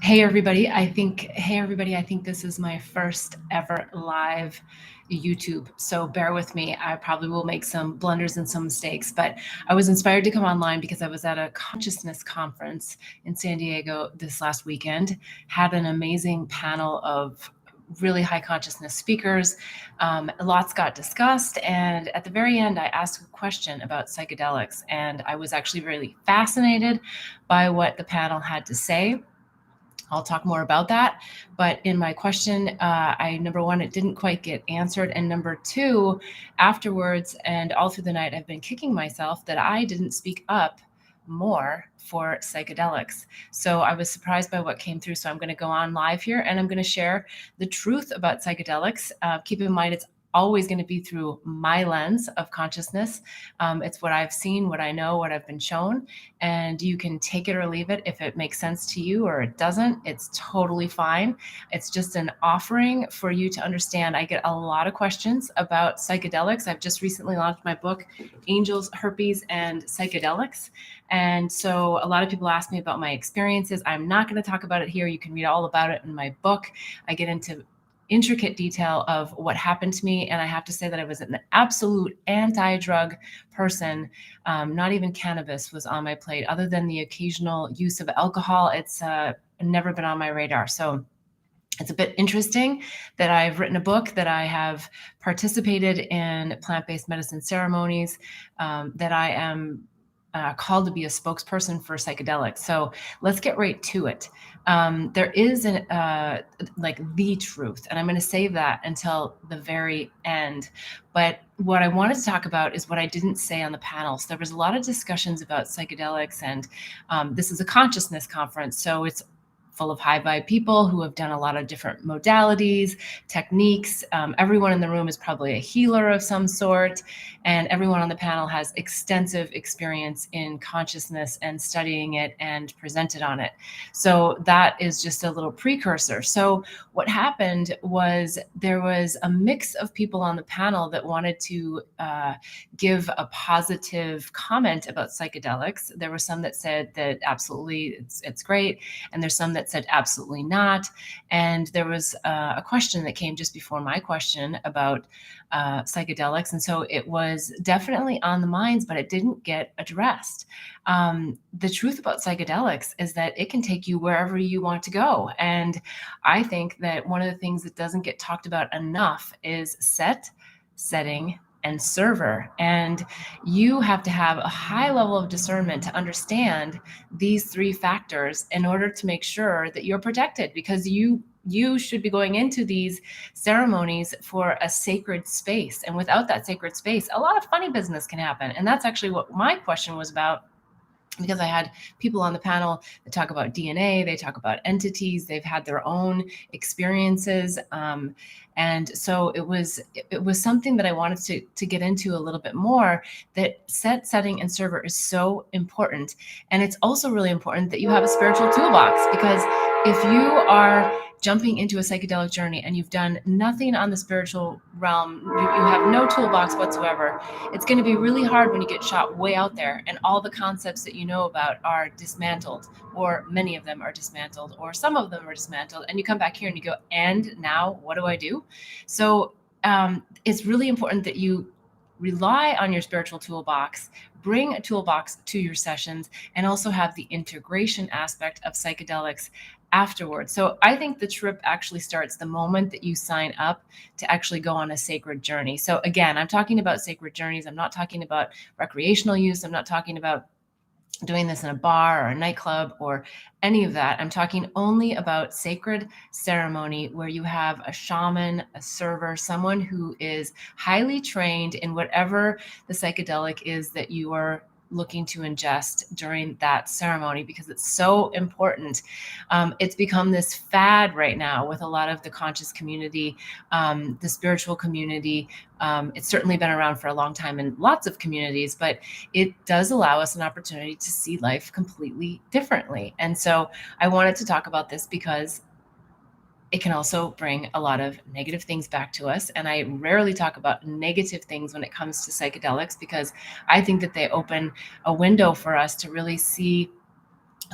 Hey everybody, I think this is my first ever live YouTube. So bear with me. I probably will make some blunders and some mistakes, but I was inspired to come online because I was at a consciousness conference in San Diego this last weekend, had an amazing panel of really high consciousness speakers. Lots got discussed. And at the very end, I asked a question about psychedelics. And I was actually really fascinated by what the panel had to say. I'll talk more about that. But in my question, number one, it didn't quite get answered. And number two, afterwards and all through the night, I've been kicking myself that I didn't speak up more for psychedelics. So I was surprised by what came through. So I'm going to go on live here and I'm going to share the truth about psychedelics. Keep in mind, it's always going to be through my lens of consciousness. It's what I've seen, what I know, what I've been shown, and you can take it or leave it. If it makes sense to you or it doesn't, it's totally fine. It's just an offering for you to understand. I get a lot of questions about psychedelics. I've just recently launched my book, Angels, Herpes, and Psychedelics. And so a lot of people ask me about my experiences. I'm not going to talk about it here. You can read all about it in my book. I get into intricate detail of what happened to me. And I have to say that I was an absolute anti-drug person. Not even cannabis was on my plate. Other than the occasional use of alcohol, it's never been on my radar. So it's a bit interesting that I've written a book, that I have participated in plant-based medicine ceremonies, that I am called to be a spokesperson for psychedelics. So let's get right to it. There is the truth, and I'm going to save that until the very end. But what I wanted to talk about is what I didn't say on the panel. So there was a lot of discussions about psychedelics, and this is a consciousness conference, so it's full of high vibe people who have done a lot of different modalities, techniques. Everyone in the room is probably a healer of some sort, and everyone on the panel has extensive experience in consciousness and studying it and presented on it. So that is just a little precursor. So what happened was there was a mix of people on the panel that wanted to give a positive comment about psychedelics. There were some that said that absolutely it's great, and there's some that said absolutely not. And there was a question that came just before my question about psychedelics. And so it was definitely on the minds, but it didn't get addressed. The truth about psychedelics is that it can take you wherever you want to go. And I think that one of the things that doesn't get talked about enough is setting, and server. And you have to have a high level of discernment to understand these three factors in order to make sure that you're protected, because you should be going into these ceremonies for a sacred space. And without that sacred space, a lot of funny business can happen. And that's actually what my question was about, because I had people on the panel that talk about DNA, they talk about entities, they've had their own experiences. And so it was something that I wanted to get into a little bit more, that setting, and server is so important. And it's also really important that you have a spiritual toolbox, because if you are jumping into a psychedelic journey and you've done nothing on the spiritual realm, you have no toolbox whatsoever, it's going to be really hard when you get shot way out there and all the concepts that you know about are dismantled, or many of them are dismantled, or some of them are dismantled, and you come back here and you go, and now what do I do? So it's really important that you rely on your spiritual toolbox, bring a toolbox to your sessions, and also have the integration aspect of psychedelics afterwards. So I think the trip actually starts the moment that you sign up to actually go on a sacred journey. So again, I'm talking about sacred journeys. I'm not talking about recreational use. I'm not talking about doing this in a bar or a nightclub or any of that. I'm talking only about sacred ceremony where you have a shaman, a server, someone who is highly trained in whatever the psychedelic is that you are looking to ingest during that ceremony, because it's so important. It's become this fad right now with a lot of the conscious community, the spiritual community. It's certainly been around for a long time in lots of communities, but it does allow us an opportunity to see life completely differently. And so I wanted to talk about this because it can also bring a lot of negative things back to us. And I rarely talk about negative things when it comes to psychedelics, because I think that they open a window for us to really see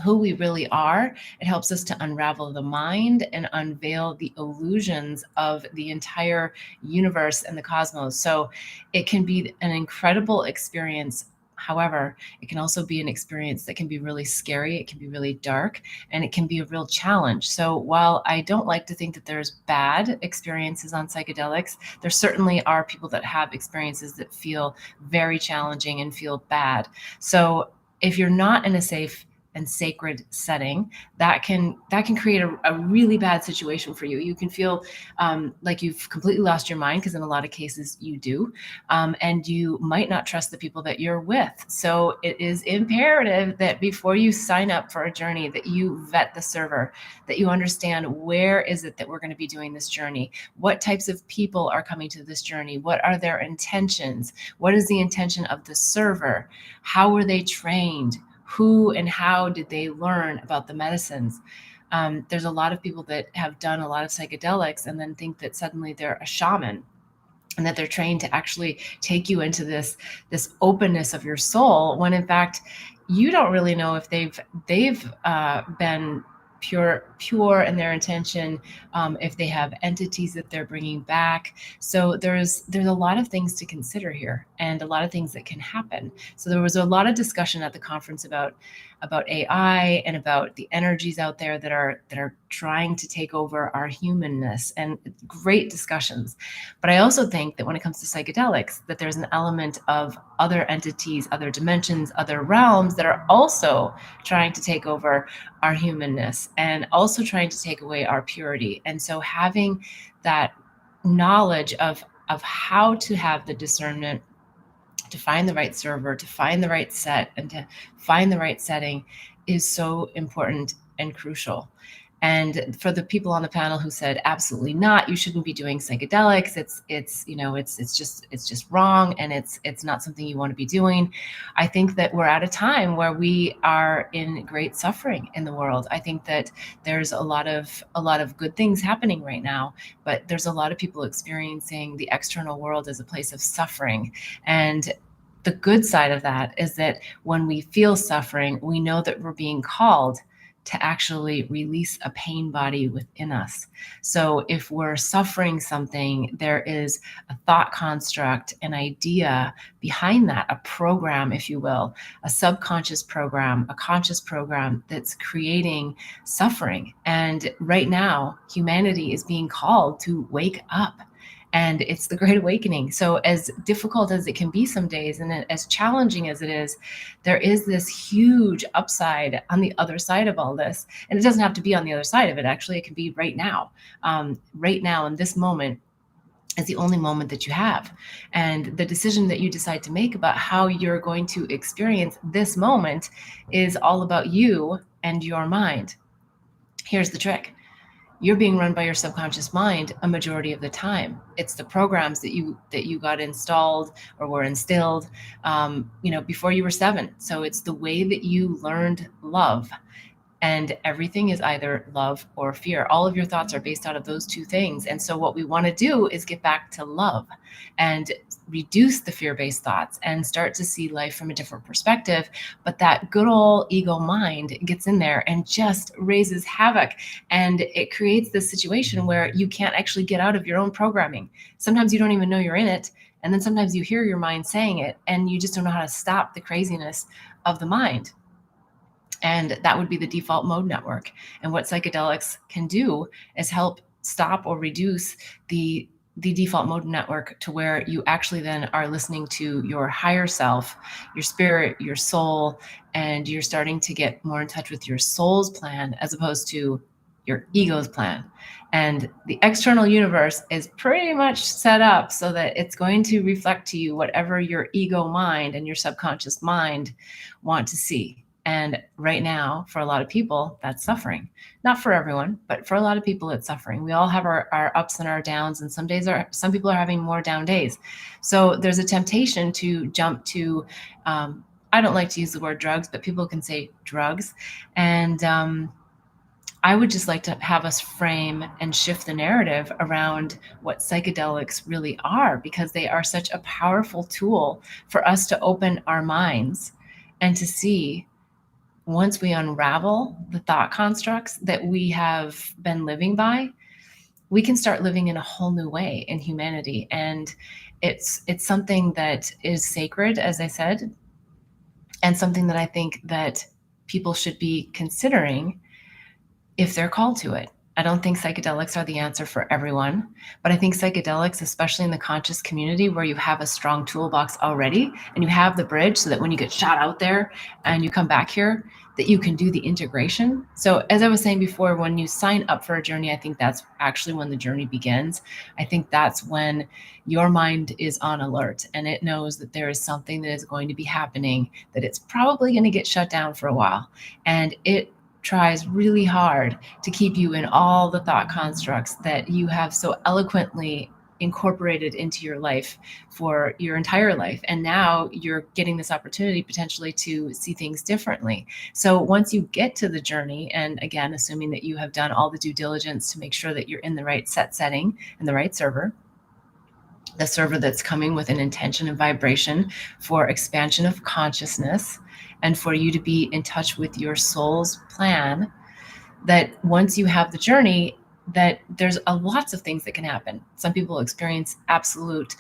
who we really are. It helps us to unravel the mind and unveil the illusions of the entire universe and the cosmos. So it can be an incredible experience. However, it can also be an experience that can be really scary, it can be really dark, and it can be a real challenge. So while I don't like to think that there's bad experiences on psychedelics, there certainly are people that have experiences that feel very challenging and feel bad. So if you're not in a safe and sacred setting, that can create a really bad situation for you. You can feel like you've completely lost your mind, because in a lot of cases you do, and you might not trust the people that you're with. So it is imperative that before you sign up for a journey, that you vet the server, that you understand where is it that we're going to be doing this journey, what types of people are coming to this journey, what are their intentions, what is the intention of the server, how were they trained, who and how did they learn about the medicines. There's a lot of people that have done a lot of psychedelics and then think that suddenly they're a shaman, and that they're trained to actually take you into this openness of your soul, when in fact you don't really know if they've been pure in their intention, if they have entities that they're bringing back. So there's a lot of things to consider here, and a lot of things that can happen. So there was a lot of discussion at the conference about AI and about the energies out there that are trying to take over our humanness, and great discussions. But I also think that when it comes to psychedelics, that there's an element of other entities, other dimensions, other realms that are also trying to take over our humanness, and also trying to take away our purity. And so having that knowledge of how to have the discernment to find the right server, to find the right set, and to find the right setting is so important and crucial. And for the people on the panel who said absolutely not, you shouldn't be doing psychedelics, it's just wrong, and it's not something you want to be doing. I think that we're at a time where we are in great suffering in the world. I think that there's a lot of good things happening right now, but there's a lot of people experiencing the external world as a place of suffering. And the good side of that is that when we feel suffering, we know that we're being called to actually release a pain body within us. So if we're suffering something, there is a thought construct, an idea behind that, a program, if you will, a subconscious program, a conscious program that's creating suffering. And right now, humanity is being called to wake up. And it's the Great Awakening. So as difficult as it can be some days, and as challenging as it is, there is this huge upside on the other side of all this. And it doesn't have to be on the other side of it. Actually, it can be right now. Right now, in this moment, is the only moment that you have. And the decision that you decide to make about how you're going to experience this moment is all about you and your mind. Here's the trick. You're being run by your subconscious mind a majority of the time. It's the programs that you got installed or were instilled, before you were 7. So it's the way that you learned love. And everything is either love or fear. All of your thoughts are based out of those two things. And so what we want to do is get back to love and reduce the fear-based thoughts and start to see life from a different perspective. But that good old ego mind gets in there and just raises havoc. And it creates this situation where you can't actually get out of your own programming. Sometimes you don't even know you're in it. And then sometimes you hear your mind saying it and you just don't know how to stop the craziness of the mind. And that would be the default mode network. And what psychedelics can do is help stop or reduce the default mode network to where you actually then are listening to your higher self, your spirit, your soul, and you're starting to get more in touch with your soul's plan as opposed to your ego's plan. And the external universe is pretty much set up so that it's going to reflect to you whatever your ego mind and your subconscious mind want to see. And right now, for a lot of people, that's suffering. Not for everyone, but for a lot of people, it's suffering. We all have our ups and our downs, and some people are having more down days. So there's a temptation to jump to, I don't like to use the word drugs, but people can say drugs. And I would just like to have us frame and shift the narrative around what psychedelics really are, because they are such a powerful tool for us to open our minds and to see once we unravel the thought constructs that we have been living by, we can start living in a whole new way in humanity. And it's something that is sacred, as I said, and something that I think that people should be considering if they're called to it. I don't think psychedelics are the answer for everyone, but I think psychedelics, especially in the conscious community where you have a strong toolbox already and you have the bridge so that when you get shot out there and you come back here, that you can do the integration. So as I was saying before, when you sign up for a journey, I think that's actually when the journey begins. I think that's when your mind is on alert and it knows that there is something that is going to be happening, that it's probably going to get shut down for a while. And it tries really hard to keep you in all the thought constructs that you have so eloquently incorporated into your life for your entire life. And now you're getting this opportunity potentially to see things differently. So once you get to the journey, and again, assuming that you have done all the due diligence to make sure that you're in the right set setting and the right server, the server that's coming with an intention and vibration for expansion of consciousness and for you to be in touch with your soul's plan, that once you have the journey, that there's lots of things that can happen. Some people experience absolute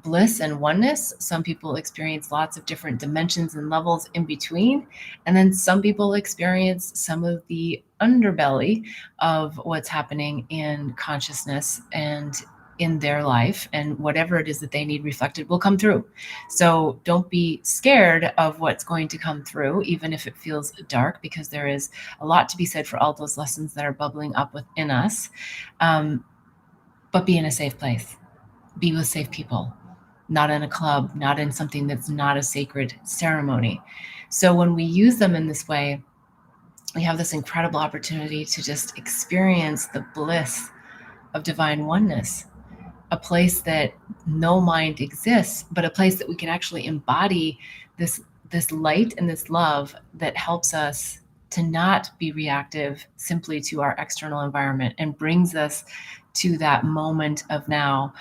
bliss and oneness. Some people experience lots of different dimensions and levels in between. And then some people experience some of the underbelly of what's happening in consciousness and in their life, and whatever it is that they need reflected will come through. So don't be scared of what's going to come through, even if it feels dark, because there is a lot to be said for all those lessons that are bubbling up within us. But be in a safe place, be with safe people, not in a club, not in something that's not a sacred ceremony. So when we use them in this way, we have this incredible opportunity to just experience the bliss of divine oneness, a place that no mind exists, but a place that we can actually embody this light and this love that helps us to not be reactive simply to our external environment and brings us to that moment of now.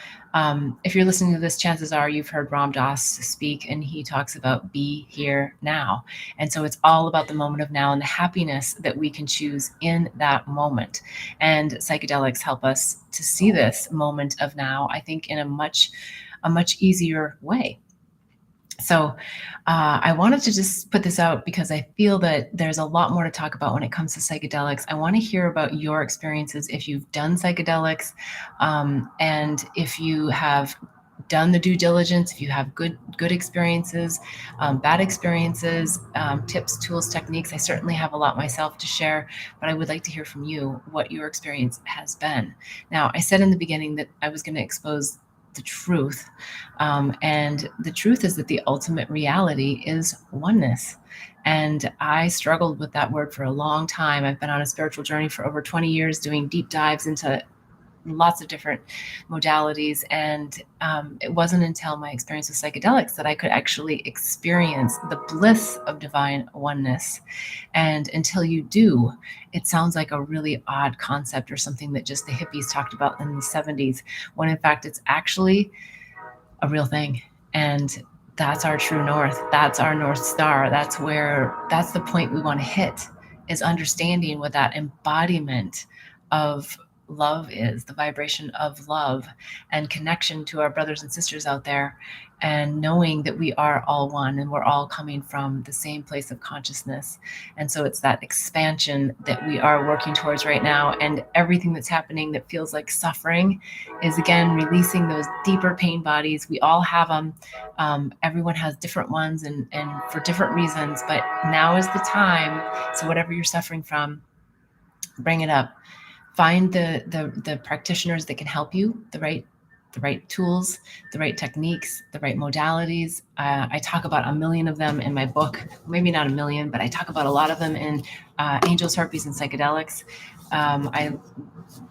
If you're listening to this, chances are you've heard Ram Dass speak, and he talks about be here now. And so it's all about the moment of now and the happiness that we can choose in that moment. And psychedelics help us to see this moment of now, I think, in a much easier way. So I wanted to just put this out because I feel that there's a lot more to talk about when it comes to psychedelics. I want to hear about your experiences if you've done psychedelics, and if you have done the due diligence, if you have good experiences, bad experiences, tips, tools, techniques. I certainly have a lot myself to share, but I would like to hear from you what your experience has been. Now, I said in the beginning that I was going to expose the truth. And the truth is that the ultimate reality is oneness. And I struggled with that word for a long time. I've been on a spiritual journey for over 20 years, doing deep dives into lots of different modalities. And it wasn't until my experience with psychedelics that I could actually experience the bliss of divine oneness. And until you do, it sounds like a really odd concept or something that just the hippies talked about in the 70s, when in fact it's actually a real thing. And that's our true north. That's our North Star. That's the point we want to hit, is understanding what that embodiment of love is, the vibration of love and connection to our brothers and sisters out there, and knowing that we are all one and we're all coming from the same place of consciousness. And so it's that expansion that we are working towards right now. And everything that's happening that feels like suffering is, again, releasing those deeper pain bodies. We all have them. Everyone has different ones and for different reasons, but now is the time. So whatever you're suffering from, bring it up. Find the practitioners that can help you, the right tools, the right techniques, the right modalities. I talk about a million of them in my book, maybe not a million, but I talk about a lot of them in Angels, Harpies, and Psychedelics. I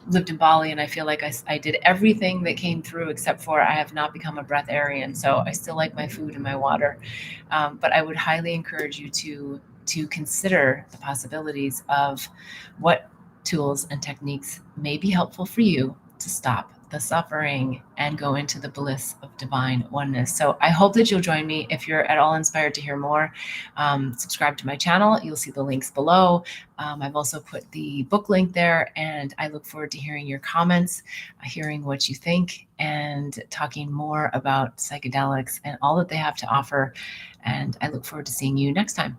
lived in Bali, and I feel like I did everything that came through, except for I have not become a breatharian. So I still like my food and my water. But I would highly encourage you to consider the possibilities of what tools and techniques may be helpful for you to stop the suffering and go into the bliss of divine oneness. So I hope that you'll join me. If you're at all inspired to hear more, subscribe to my channel. You'll see the links below. I've also put the book link there, and I look forward to hearing your comments, hearing what you think, and talking more about psychedelics and all that they have to offer. And I look forward to seeing you next time.